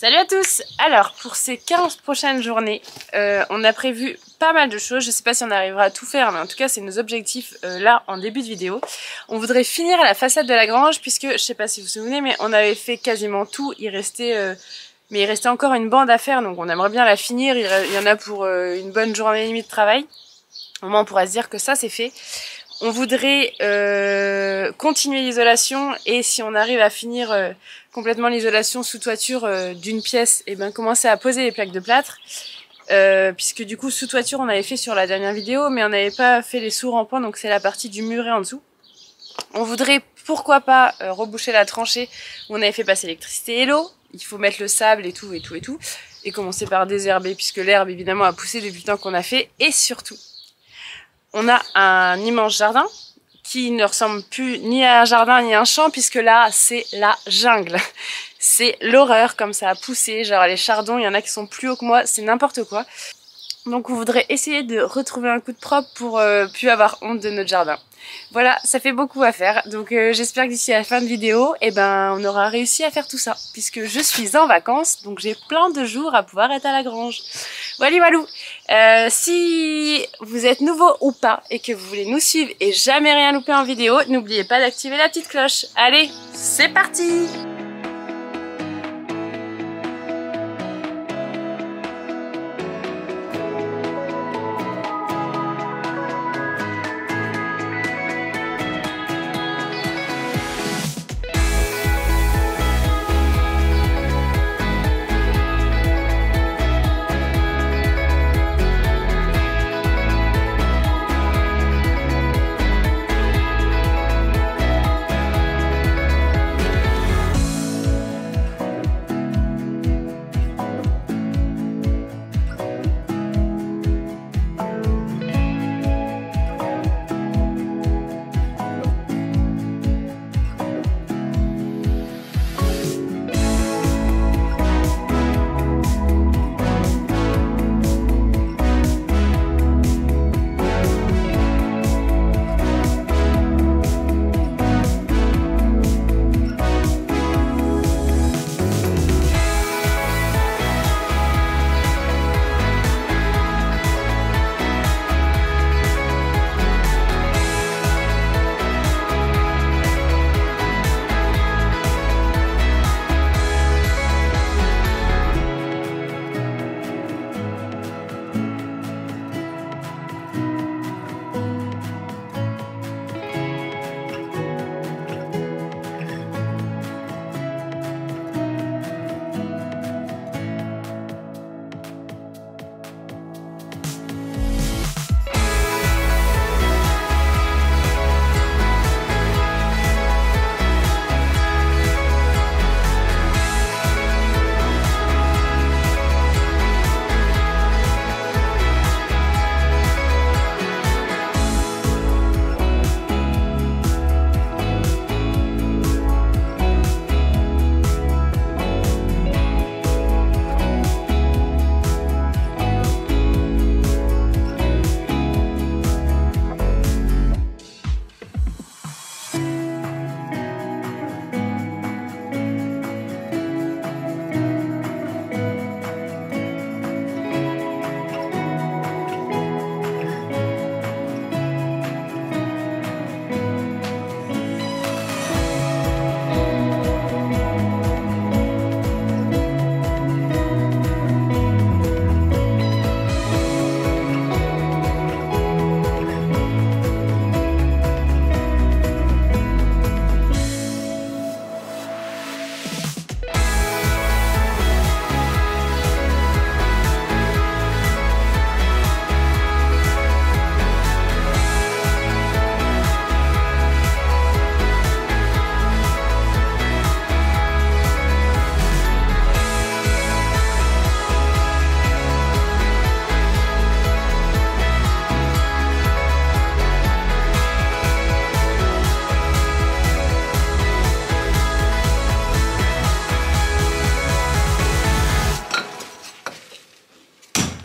Salut à tous! Alors, pour ces 15 prochaines journées, on a prévu pas mal de choses. Je sais pas si on arrivera à tout faire, mais en tout cas, c'est nos objectifs là en début de vidéo. On voudrait finir la façade de la grange, puisque, je sais pas si vous vous souvenez, mais on avait fait quasiment tout. Il restait encore une bande à faire, donc on aimerait bien la finir. Il y en a pour une bonne journée et demie de travail. Au moins, on pourra se dire que ça, c'est fait. On voudrait continuer l'isolation et si on arrive à finir complètement l'isolation sous toiture d'une pièce, et ben commencer à poser les plaques de plâtre. Puisque du coup sous toiture on avait fait sur la dernière vidéo, mais on n'avait pas fait les sous-rampants, donc c'est la partie du muret en dessous. On voudrait pourquoi pas reboucher la tranchée où on avait fait passer l'électricité et l'eau. Il faut mettre le sable et tout. Et commencer par désherber puisque l'herbe évidemment a poussé depuis le temps qu'on a fait. Et surtout, on a un immense jardin qui ne ressemble plus ni à un jardin ni à un champ, puisque là, c'est la jungle. C'est l'horreur, comme ça a poussé. Genre les chardons, il y en a qui sont plus hauts que moi, c'est n'importe quoi. Donc on voudrait essayer de retrouver un coup de propre pour plus avoir honte de notre jardin. Voilà, ça fait beaucoup à faire. Donc j'espère que d'ici à la fin de vidéo, on aura réussi à faire tout ça. Puisque je suis en vacances, donc j'ai plein de jours à pouvoir être à la grange. Voilà, walou. Si vous êtes nouveau ou pas et que vous voulez nous suivre et jamais rien louper en vidéo, n'oubliez pas d'activer la petite cloche. Allez, c'est parti!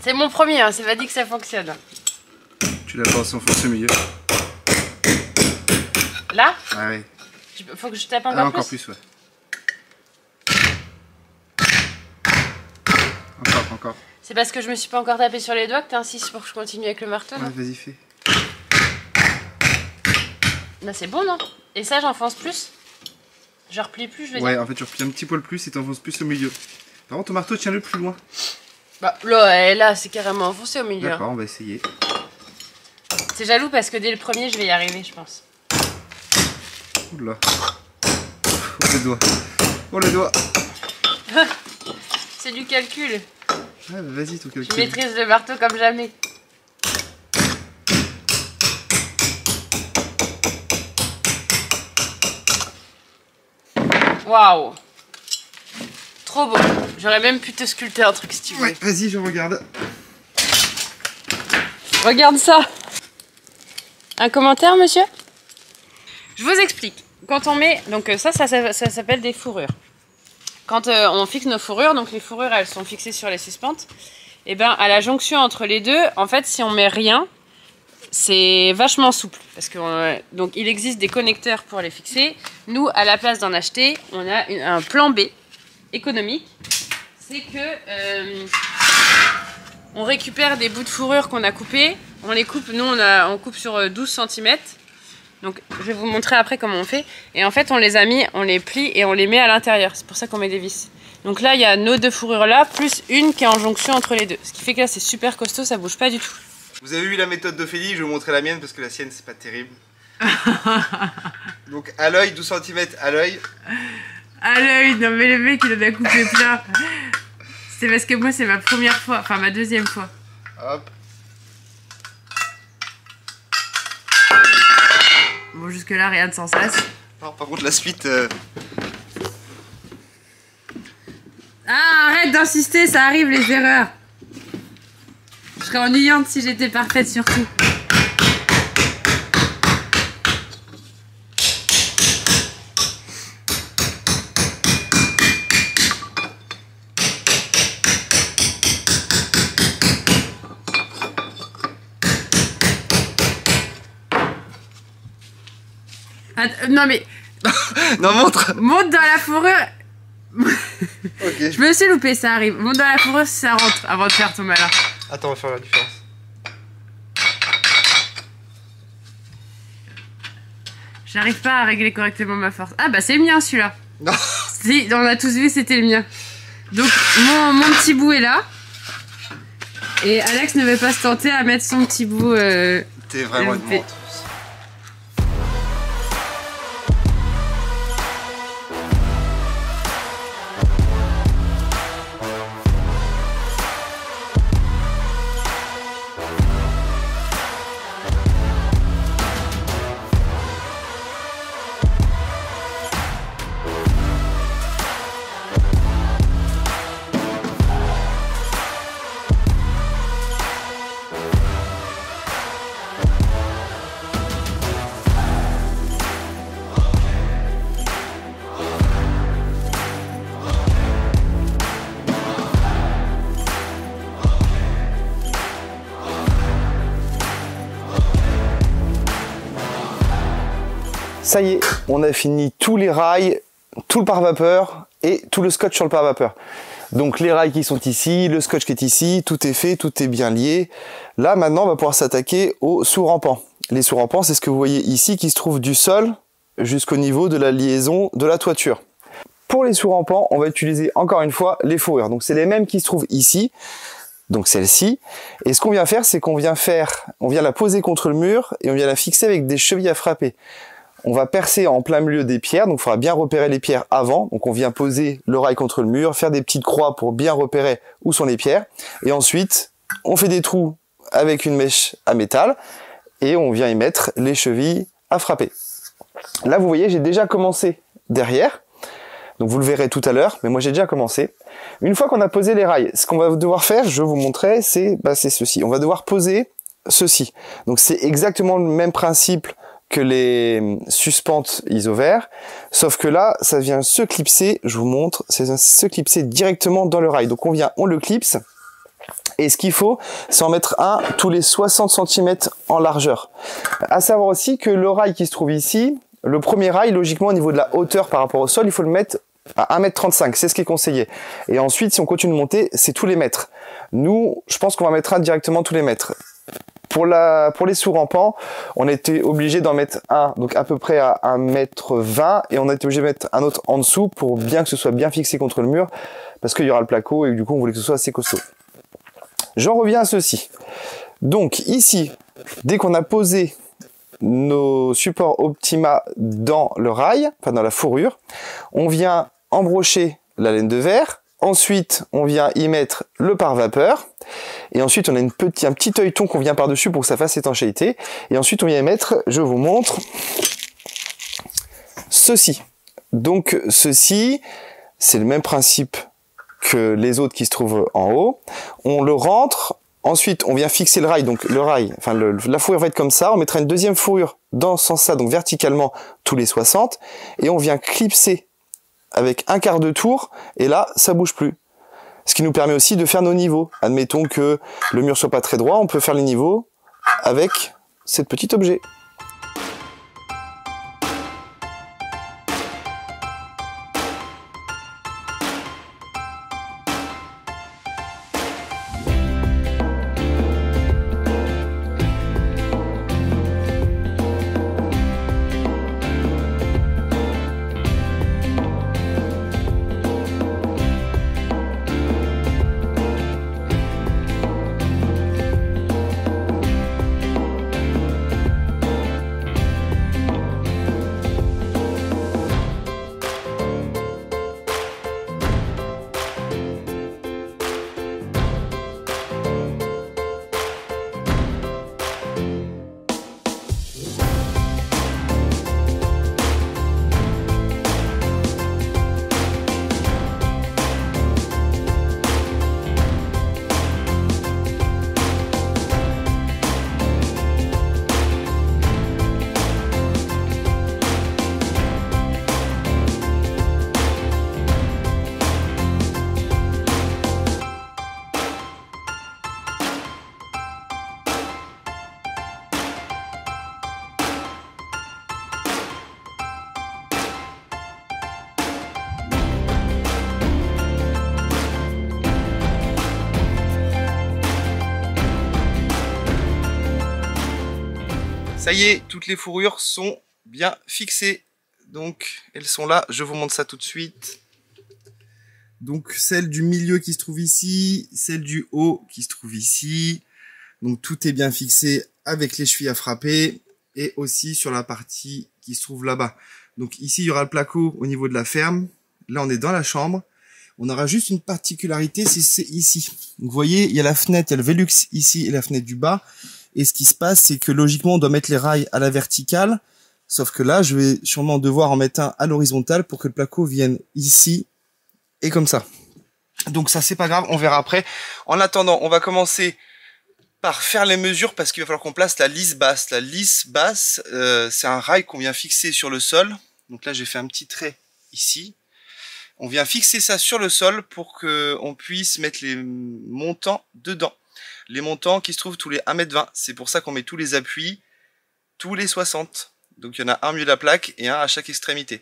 C'est mon premier, hein, c'est pas dit que ça fonctionne. Tu l'as pas enfoncé au milieu. Là? Ah oui. Faut que je tape encore plus. Encore plus, ouais. encore. C'est parce que je me suis pas encore tapé sur les doigts que t'insistes pour que je continue avec le marteau. Ouais, vas-y, fais. Là c'est bon non? Et ça j'enfonce plus? Je replie plus je veux dire? Ouais, en fait tu replies un petit poil plus et t'enfonces plus au milieu. Par contre ton marteau tiens-le plus loin. Bah là c'est carrément enfoncé au milieu. D'accord, on va essayer. C'est jaloux parce que dès le premier je vais y arriver je pense. Oula. Oh le doigt. Oh le doigt. C'est du calcul. Ouais, bah, vas-y ton calcul. Je maîtrise le marteau comme jamais. Waouh. Trop beau. J'aurais même pu te sculpter un truc si tu veux. Ouais, vas-y, je regarde. Regarde ça. Un commentaire, monsieur? Je vous explique. Quand on met... Donc ça s'appelle des fourrures. Quand on fixe nos fourrures, donc les fourrures, elles sont fixées sur les suspentes. Et ben à la jonction entre les deux, en fait, si on met rien, c'est vachement souple. Parce que donc il existe des connecteurs pour les fixer. Nous, à la place d'en acheter, on a un plan B économique. C'est que on récupère des bouts de fourrure qu'on a coupés. On les coupe, nous on coupe sur 12 cm. Donc je vais vous montrer après comment on fait. Et en fait on les a mis, on les plie et on les met à l'intérieur. C'est pour ça qu'on met des vis. Donc là il y a nos deux fourrures là, plus une qui est en jonction entre les deux. Ce qui fait que là c'est super costaud, ça bouge pas du tout. Vous avez vu la méthode d'Ophélie, je vais vous montrer la mienne parce que la sienne c'est pas terrible. Donc à l'œil, 12 cm à l'œil. À l'œil, non mais le mec il en a coupé plein. C'est parce que moi c'est ma première fois, enfin ma deuxième fois. Hop. Bon jusque là rien de sensation. Non, par contre la suite... Ah arrête d'insister, ça arrive les erreurs. Je serais ennuyante si j'étais parfaite surtout. Non mais... non montre. Monte dans la fourrure. Ok. Je me suis loupé, ça arrive. Monte dans la fourrure si ça rentre avant de faire ton malin. Attends, on va faire la différence. J'arrive pas à régler correctement ma force. Ah bah c'est le mien celui-là. Non. Si, on a tous vu, c'était le mien. Donc mon petit bout est là. Et Alex ne veut pas se tenter à mettre son petit bout... T'es vraiment une montre. Ça y est, on a fini tous les rails, tout le pare-vapeur et tout le scotch sur le pare-vapeur. Donc les rails qui sont ici, le scotch qui est ici, tout est fait, tout est bien lié. Là maintenant on va pouvoir s'attaquer aux sous-rampants. Les sous-rampants c'est ce que vous voyez ici qui se trouve du sol jusqu'au niveau de la liaison de la toiture. Pour les sous-rampants, on va utiliser encore une fois les fourrures. Donc c'est les mêmes qui se trouvent ici. Donc celle-ci. Et ce qu'on vient faire, c'est qu'on vient la poser contre le mur et on vient la fixer avec des chevilles à frapper. On va percer en plein milieu des pierres, donc il faudra bien repérer les pierres avant. Donc on vient poser le rail contre le mur, faire des petites croix pour bien repérer où sont les pierres. Et ensuite, on fait des trous avec une mèche à métal et on vient y mettre les chevilles à frapper. Là, vous voyez, j'ai déjà commencé derrière. Donc vous le verrez tout à l'heure, mais moi j'ai déjà commencé. Une fois qu'on a posé les rails, ce qu'on va devoir faire, je vous montrer, c'est ceci. On va devoir poser ceci. Donc c'est exactement le même principe que les suspentes isovères, sauf que là, ça vient se clipser, je vous montre, c'est se clipser directement dans le rail. Donc on le clipse, et ce qu'il faut, c'est en mettre un tous les 60 cm en largeur. À savoir aussi que le rail qui se trouve ici, le premier rail, logiquement, au niveau de la hauteur par rapport au sol, il faut le mettre à 1,35 m, c'est ce qui est conseillé. Et ensuite, si on continue de monter, c'est tous les mètres. Nous, je pense qu'on va mettre un directement tous les mètres. Pour les sous-rampants, on était obligé d'en mettre un, donc à peu près à 1,20 m, et on a été obligé de mettre un autre en dessous pour bien que ce soit bien fixé contre le mur, parce qu'il y aura le placo et du coup on voulait que ce soit assez costaud. J'en reviens à ceci. Donc ici, dès qu'on a posé nos supports Optima dans le rail, enfin dans la fourrure, on vient embrocher la laine de verre. Ensuite, on vient y mettre le pare-vapeur. Et ensuite, on a un petit œilleton qu'on vient par-dessus pour que ça fasse étanchéité. Et ensuite, on vient y mettre, je vous montre, ceci. Donc, ceci, c'est le même principe que les autres qui se trouvent en haut. On le rentre. Ensuite, on vient fixer le rail. Donc, le rail, enfin, la fourrure va être comme ça. On mettra une deuxième fourrure dans ce sens-là, donc verticalement, tous les 60. Et on vient clipser avec un quart de tour, et là, ça bouge plus. Ce qui nous permet aussi de faire nos niveaux. Admettons que le mur soit pas très droit, on peut faire les niveaux avec ce petit objet. Ça y est, toutes les fourrures sont bien fixées. Donc, elles sont là. Je vous montre ça tout de suite. Donc, celle du milieu qui se trouve ici, celle du haut qui se trouve ici. Donc, tout est bien fixé avec les chevilles à frapper. Et aussi sur la partie qui se trouve là-bas. Donc, ici, il y aura le placo au niveau de la ferme. Là, on est dans la chambre. On aura juste une particularité, c'est ici. Donc, vous voyez, il y a la fenêtre, il y a le Velux ici et la fenêtre du bas. Et ce qui se passe, c'est que logiquement, on doit mettre les rails à la verticale. Sauf que là, je vais sûrement devoir en mettre un à l'horizontale pour que le placo vienne ici et comme ça. Donc ça, c'est pas grave, on verra après. En attendant, on va commencer par faire les mesures parce qu'il va falloir qu'on place la lisse basse. La lisse basse, c'est un rail qu'on vient fixer sur le sol. Donc là, j'ai fait un petit trait ici. On vient fixer ça sur le sol pour qu'on puisse mettre les montants dedans. Les montants qui se trouvent tous les 1,20 m. C'est pour ça qu'on met tous les appuis, tous les 60. Donc il y en a un au milieu de la plaque et un à chaque extrémité.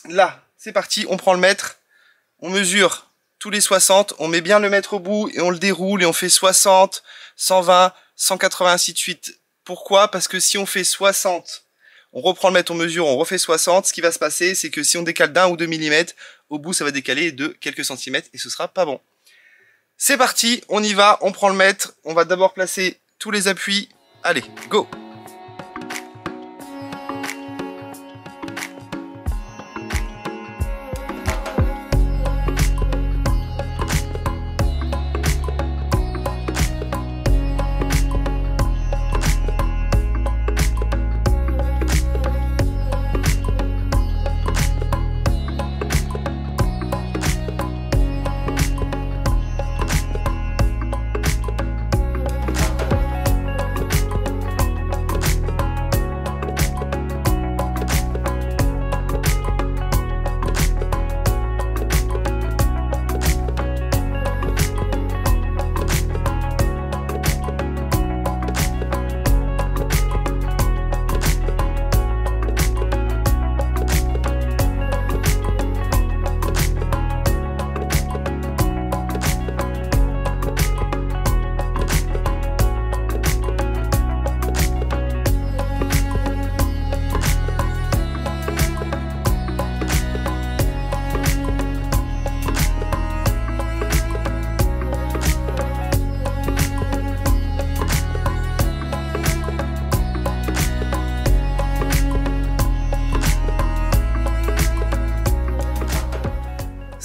Là, c'est parti, on prend le mètre, on mesure tous les 60, on met bien le mètre au bout et on le déroule et on fait 60, 120, 180, ainsi de suite. Pourquoi? Parce que si on fait 60, on reprend le mètre, on mesure, on refait 60, ce qui va se passer, c'est que si on décale d'1 ou 2 mm, au bout ça va décaler de quelques centimètres et ce sera pas bon. C'est parti, on y va, on prend le mètre, on va d'abord placer tous les appuis. Allez, go!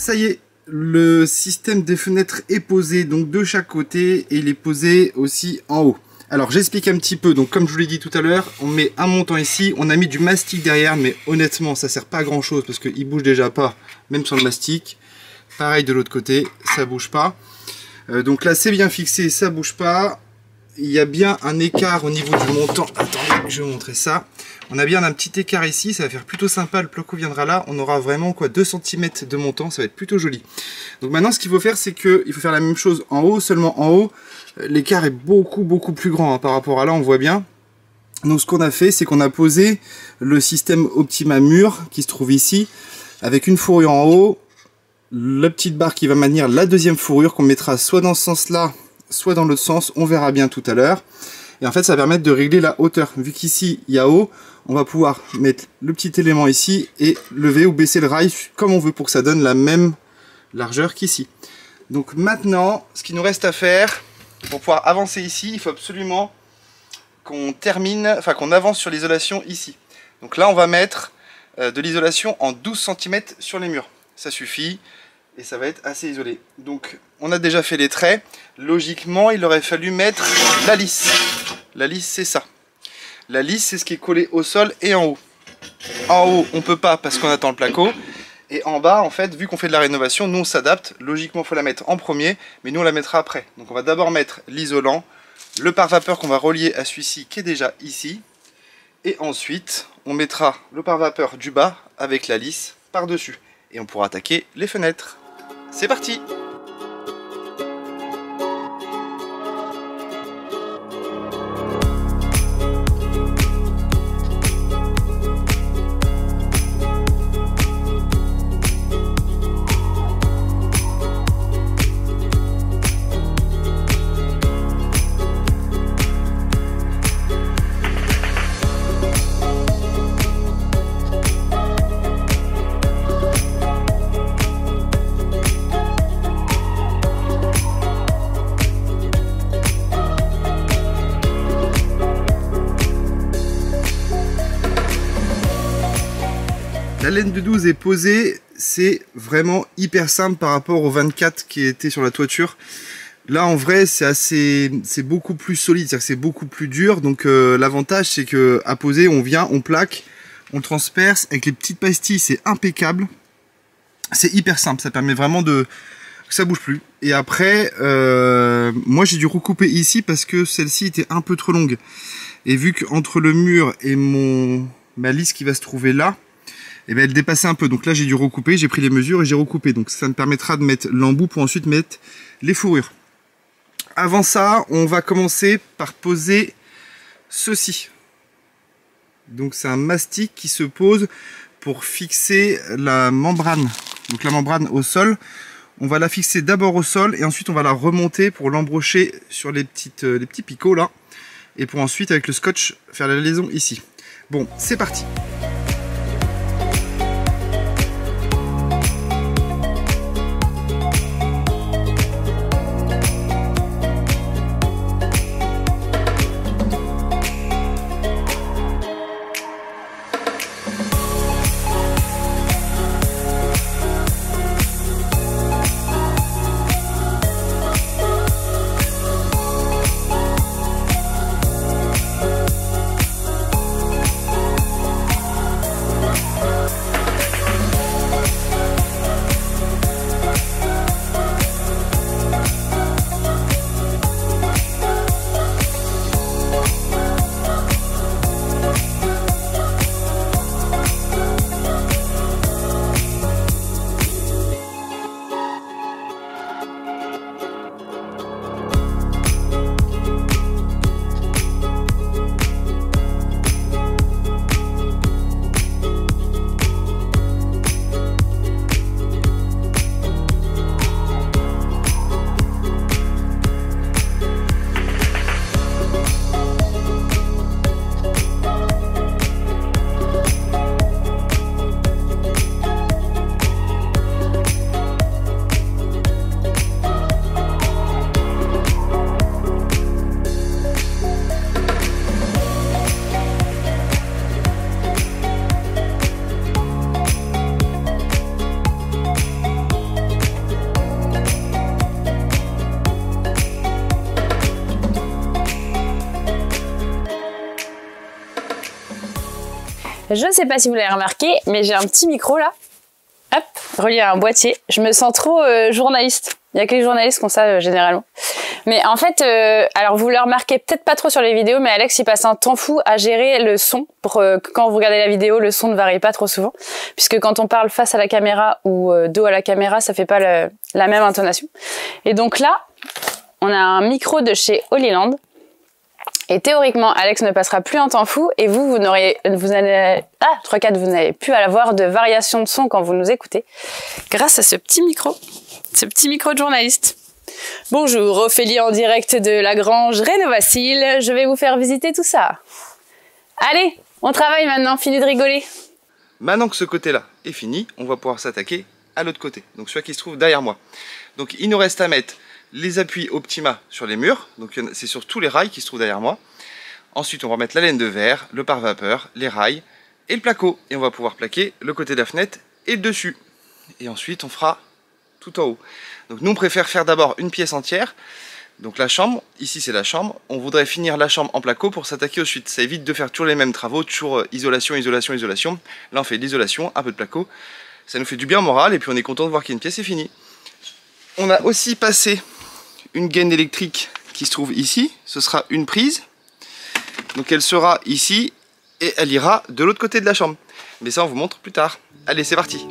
Ça y est, le système des fenêtres est posé donc de chaque côté et il est posé aussi en haut. Alors j'explique un petit peu, donc comme je vous l'ai dit tout à l'heure, on met un montant ici, on a mis du mastic derrière, mais honnêtement ça sert pas à grand chose parce qu'il bouge déjà pas, même sans le mastic. Pareil de l'autre côté, ça bouge pas. Donc là c'est bien fixé, ça bouge pas. Il y a bien un écart au niveau du montant. Attendez, je vais vous montrer ça. On a bien un petit écart ici, ça va faire plutôt sympa. Le placo viendra là, on aura vraiment quoi 2 cm de montant, ça va être plutôt joli. Donc maintenant ce qu'il faut faire, c'est que il faut faire la même chose en haut, seulement en haut, l'écart est beaucoup plus grand hein, par rapport à là, on voit bien. Donc ce qu'on a fait, c'est qu'on a posé le système Optima mur qui se trouve ici, avec une fourrure en haut, la petite barre qui va maintenir la deuxième fourrure qu'on mettra soit dans ce sens-là, soit dans l'autre sens, on verra bien tout à l'heure. Et en fait, ça va permettre de régler la hauteur. Vu qu'ici, il y a haut, on va pouvoir mettre le petit élément ici et lever ou baisser le rail comme on veut pour que ça donne la même largeur qu'ici. Donc maintenant, ce qu'il nous reste à faire, pour pouvoir avancer ici, il faut absolument qu'on termine, enfin qu'on avance sur l'isolation ici. Donc là, on va mettre de l'isolation en 12 cm sur les murs. Ça suffit. Et ça va être assez isolé. Donc on a déjà fait les traits. Logiquement il aurait fallu mettre la lisse. La lisse c'est ça. La lisse c'est ce qui est collé au sol et en haut. En haut on peut pas parce qu'on attend le placo. Et en bas en fait vu qu'on fait de la rénovation, nous on s'adapte. Logiquement il faut la mettre en premier, mais nous on la mettra après. Donc on va d'abord mettre l'isolant, le pare-vapeur qu'on va relier à celui-ci qui est déjà ici. Et ensuite on mettra le pare-vapeur du bas avec la lisse par dessus. Et on pourra attaquer les fenêtres. C'est parti! La laine de 12 est posée, c'est vraiment hyper simple par rapport au 24 qui était sur la toiture. Là en vrai c'est beaucoup plus solide, c'est-à-dire que c'est beaucoup plus dur. Donc l'avantage c'est que à poser on vient, on plaque, on transperce avec les petites pastilles, c'est impeccable. C'est hyper simple, ça permet vraiment que ça bouge plus. Et après moi j'ai dû recouper ici parce que celle-ci était un peu trop longue. Et vu qu'entre le mur et ma lisse qui va se trouver là, et bien elle dépassait un peu, donc là j'ai dû recouper, j'ai pris les mesures et j'ai recoupé, donc ça me permettra de mettre l'embout pour ensuite mettre les fourrures. Avant ça, on va commencer par poser ceci. Donc c'est un mastic qui se pose pour fixer la membrane. Donc la membrane au sol, on va la fixer d'abord au sol et ensuite on va la remonter pour l'embrocher sur les petits picots là. Et pour ensuite avec le scotch faire la liaison ici. Bon, c'est parti. Je sais pas si vous l'avez remarqué, mais j'ai un petit micro là. Hop, relié à un boîtier. Je me sens trop journaliste. Il y a que les journalistes qui ont ça généralement. Mais en fait, alors vous le remarquez peut-être pas trop sur les vidéos, mais Alex il passe un temps fou à gérer le son pour que quand vous regardez la vidéo, le son ne varie pas trop souvent. Puisque quand on parle face à la caméra ou dos à la caméra, ça fait pas la même intonation. Et donc là, on a un micro de chez Holyland. Et théoriquement, Alex ne passera plus un temps fou et vous n'avez plus à avoir de variation de son quand vous nous écoutez grâce à ce petit micro de journaliste. Bonjour, Ophélie en direct de la grange Rénovacile, je vais vous faire visiter tout ça. Allez, on travaille maintenant, fini de rigoler. Maintenant que ce côté-là est fini, on va pouvoir s'attaquer à l'autre côté, donc celui qui se trouve derrière moi. Donc il nous reste à mettre les appuis Optima sur les murs, donc c'est sur tous les rails qui se trouvent derrière moi. Ensuite on va mettre la laine de verre, le pare-vapeur, les rails et le placo. Et on va pouvoir plaquer le côté de la fenêtre et le dessus. Et ensuite on fera tout en haut. Donc nous on préfère faire d'abord une pièce entière. Donc la chambre, ici c'est la chambre. On voudrait finir la chambre en placo pour s'attaquer aux suites. Ça évite de faire toujours les mêmes travaux, toujours isolation, isolation, isolation. Là on fait de l'isolation, un peu de placo. Ça nous fait du bien au moral et puis on est content de voir qu'une pièce est finie. On a aussi passé une gaine électrique qui se trouve ici, ce sera une prise, donc elle sera ici et elle ira de l'autre côté de la chambre, mais ça on vous montre plus tard. Allez, c'est parti.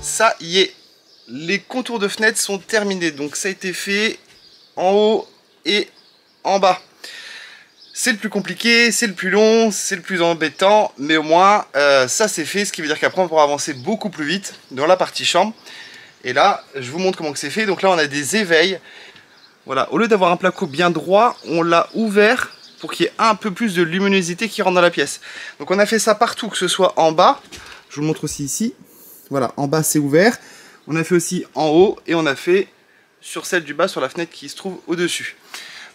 Ça y est, les contours de fenêtre sont terminés, donc ça a été fait en haut et en bas. C'est le plus compliqué, c'est le plus long, c'est le plus embêtant, mais au moins ça c'est fait, ce qui veut dire qu'après on pourra avancer beaucoup plus vite dans la partie chambre. Et là, je vous montre comment c'est fait. Donc là on a des éveils. Voilà, au lieu d'avoir un placo bien droit, on l'a ouvert pour qu'il y ait un peu plus de luminosité qui rentre dans la pièce. Donc on a fait ça partout, que ce soit en bas, je vous le montre aussi ici. Voilà, en bas c'est ouvert. On a fait aussi en haut et on a fait sur celle du bas, sur la fenêtre qui se trouve au-dessus.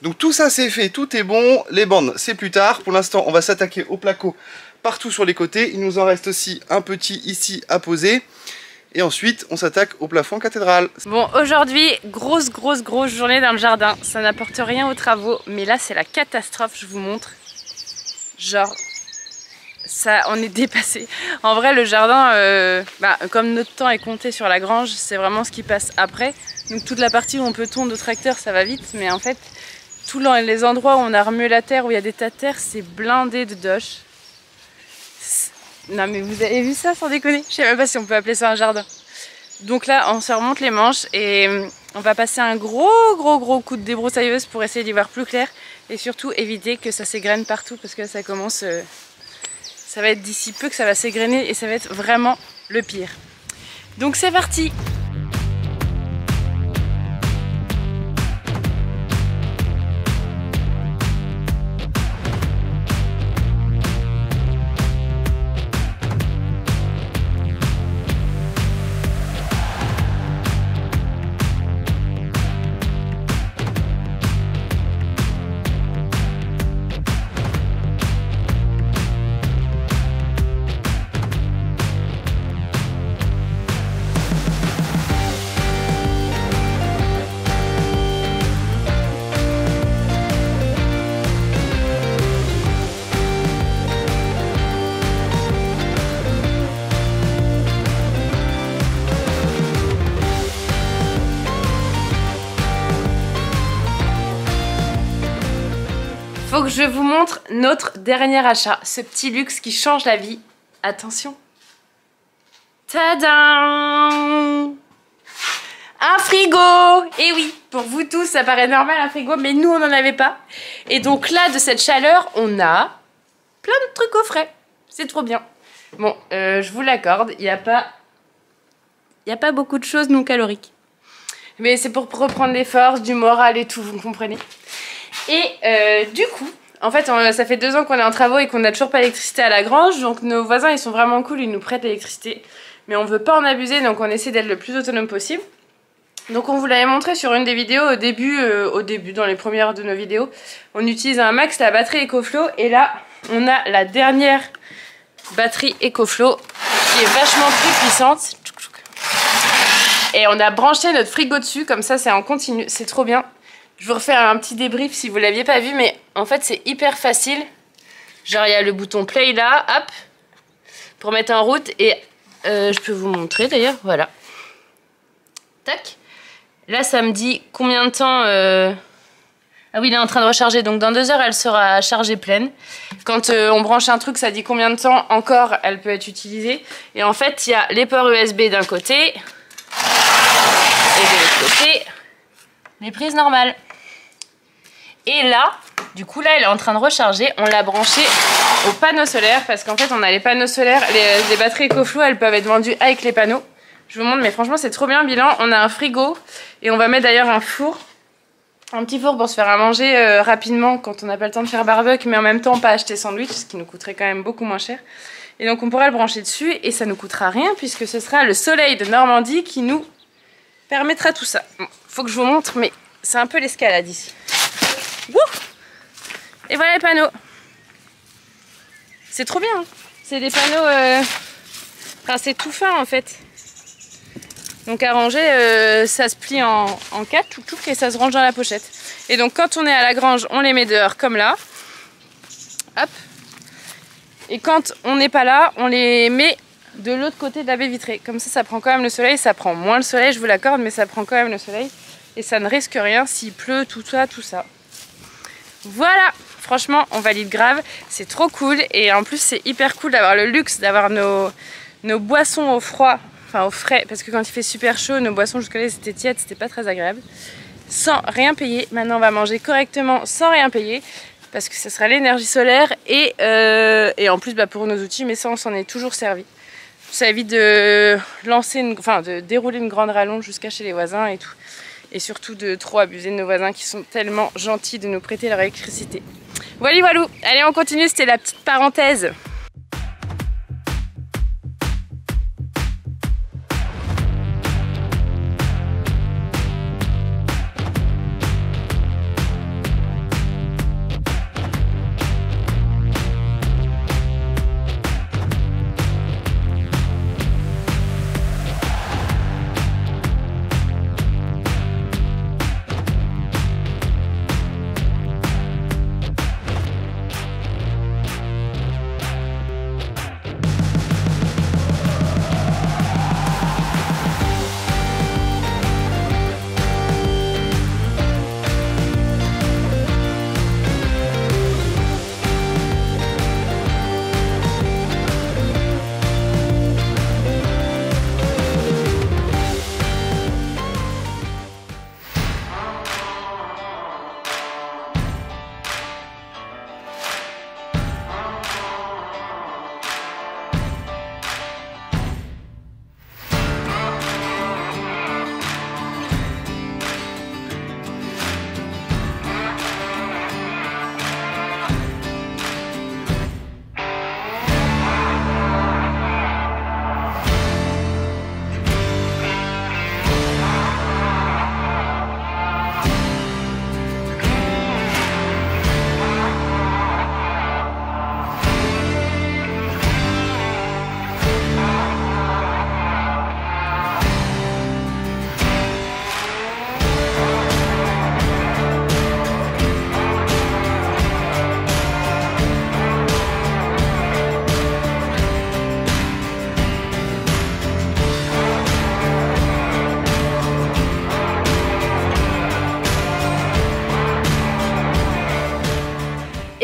Donc tout ça c'est fait, tout est bon. Les bandes c'est plus tard. Pour l'instant on va s'attaquer au placo partout sur les côtés. Il nous en reste aussi un petit ici à poser. Et ensuite on s'attaque au plafond cathédrale. Bon, aujourd'hui grosse journée dans le jardin. Ça n'apporte rien aux travaux, mais là c'est la catastrophe, je vous montre. Genre, ça, on est dépassé. En vrai, le jardin, comme notre temps est compté sur la grange, c'est vraiment ce qui passe après. Donc toute la partie où on peut tondre au tracteur, ça va vite, mais en fait, tous les endroits où on a remué la terre, où il y a des tas de terre, c'est blindé de doche. Non mais vous avez vu ça, sans déconner? Je sais même pas si on peut appeler ça un jardin. Donc là, on se remonte les manches et on va passer un gros coup de débroussailleuse pour essayer d'y voir plus clair et surtout éviter que ça s'égrène partout parce que ça commence... ça va être d'ici peu que ça va s'égrener et ça va être vraiment le pire. Donc c'est parti! Faut que je vous montre notre dernier achat, ce petit luxe qui change la vie. Attention. Tadam! Un frigo! Et oui, pour vous tous, ça paraît normal un frigo, mais nous, on n'en avait pas. Et donc là, de cette chaleur, on a plein de trucs au frais. C'est trop bien. Bon, je vous l'accorde, il n'y a pas beaucoup de choses non caloriques. Mais c'est pour reprendre des forces, du moral et tout, vous comprenez. Et du coup, en fait, ça fait 2 ans qu'on est en travaux et qu'on n'a toujours pas d'électricité à la grange. Donc nos voisins, ils sont vraiment cool, ils nous prêtent l'électricité. Mais on veut pas en abuser, donc on essaie d'être le plus autonome possible. Donc on vous l'avait montré sur une des vidéos au début, dans les premières de nos vidéos. On utilise un max la batterie EcoFlow. Et là, on a la dernière batterie EcoFlow qui est vachement plus puissante. Et on a branché notre frigo dessus, comme ça c'est en continu, c'est trop bien. Je vous refais un petit débrief si vous l'aviez pas vu, mais en fait c'est hyper facile. Genre il y a le bouton play là, hop, pour mettre en route et je peux vous montrer d'ailleurs, voilà. Tac. Là ça me dit combien de temps... Ah oui, il est en train de recharger, donc dans 2 heures elle sera chargée pleine. Quand on branche un truc, ça dit combien de temps encore elle peut être utilisée. Et en fait il y a les ports USB d'un côté et de l'autre côté les prises normales. Et là, du coup là elle est en train de recharger, on l'a branché au panneau solaire parce qu'en fait on a les panneaux solaires, les batteries EcoFlow elles peuvent être vendues avec les panneaux. Je vous montre, mais franchement c'est trop bien. Bilan, on a un frigo et on va mettre d'ailleurs un four, un petit four pour se faire à manger rapidement quand on n'a pas le temps de faire barbecue, mais en même temps pas acheter sandwich, ce qui nous coûterait quand même beaucoup moins cher. Et donc on pourra le brancher dessus et ça nous coûtera rien puisque ce sera le soleil de Normandie qui nous permettra tout ça. Bon, faut que je vous montre, mais c'est un peu l'escalade ici. Wouh! Et voilà les panneaux. C'est trop bien, hein. C'est des panneaux... Enfin, c'est tout fin en fait. Donc à ranger, ça se plie en 4, tchouk, et ça se range dans la pochette. Et donc quand on est à la grange, on les met dehors comme là. Hop. Et quand on n'est pas là, on les met de l'autre côté de la baie vitrée. Comme ça, ça prend quand même le soleil. Ça prend moins le soleil, je vous l'accorde, mais ça prend quand même le soleil. Et ça ne risque rien s'il pleut, tout ça, tout ça. Voilà, franchement, on valide grave. C'est trop cool. Et en plus, c'est hyper cool d'avoir le luxe, d'avoir nos boissons au froid, enfin au frais. Parce que quand il fait super chaud, nos boissons jusque-là, c'était tiède, c'était pas très agréable. Sans rien payer. Maintenant, on va manger correctement sans rien payer. Parce que ça sera l'énergie solaire. Et en plus, pour nos outils, mais ça, on s'en est toujours servi. Ça évite de de dérouler une grande rallonge jusqu'à chez les voisins et tout. Et surtout de trop abuser de nos voisins qui sont tellement gentils de nous prêter leur électricité. Voilà, voilà. Allez, on continue, c'était la petite parenthèse.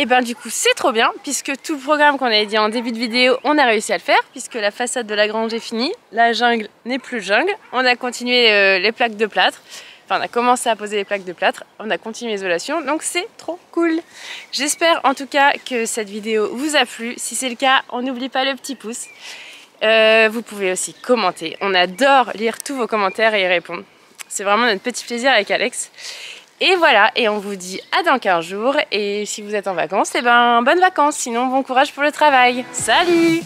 Et ben du coup c'est trop bien puisque tout le programme qu'on avait dit en début de vidéo, on a réussi à le faire puisque la façade de la grange est finie, la jungle n'est plus jungle, on a continué les plaques de plâtre, enfin on a commencé à poser les plaques de plâtre, on a continué l'isolation, donc c'est trop cool. J'espère en tout cas que cette vidéo vous a plu, si c'est le cas on n'oublie pas le petit pouce. Vous pouvez aussi commenter, on adore lire tous vos commentaires et y répondre, c'est vraiment notre petit plaisir avec Alex. Et voilà, et on vous dit à dans 15 jours, et si vous êtes en vacances, et ben bonnes vacances, sinon bon courage pour le travail. Salut!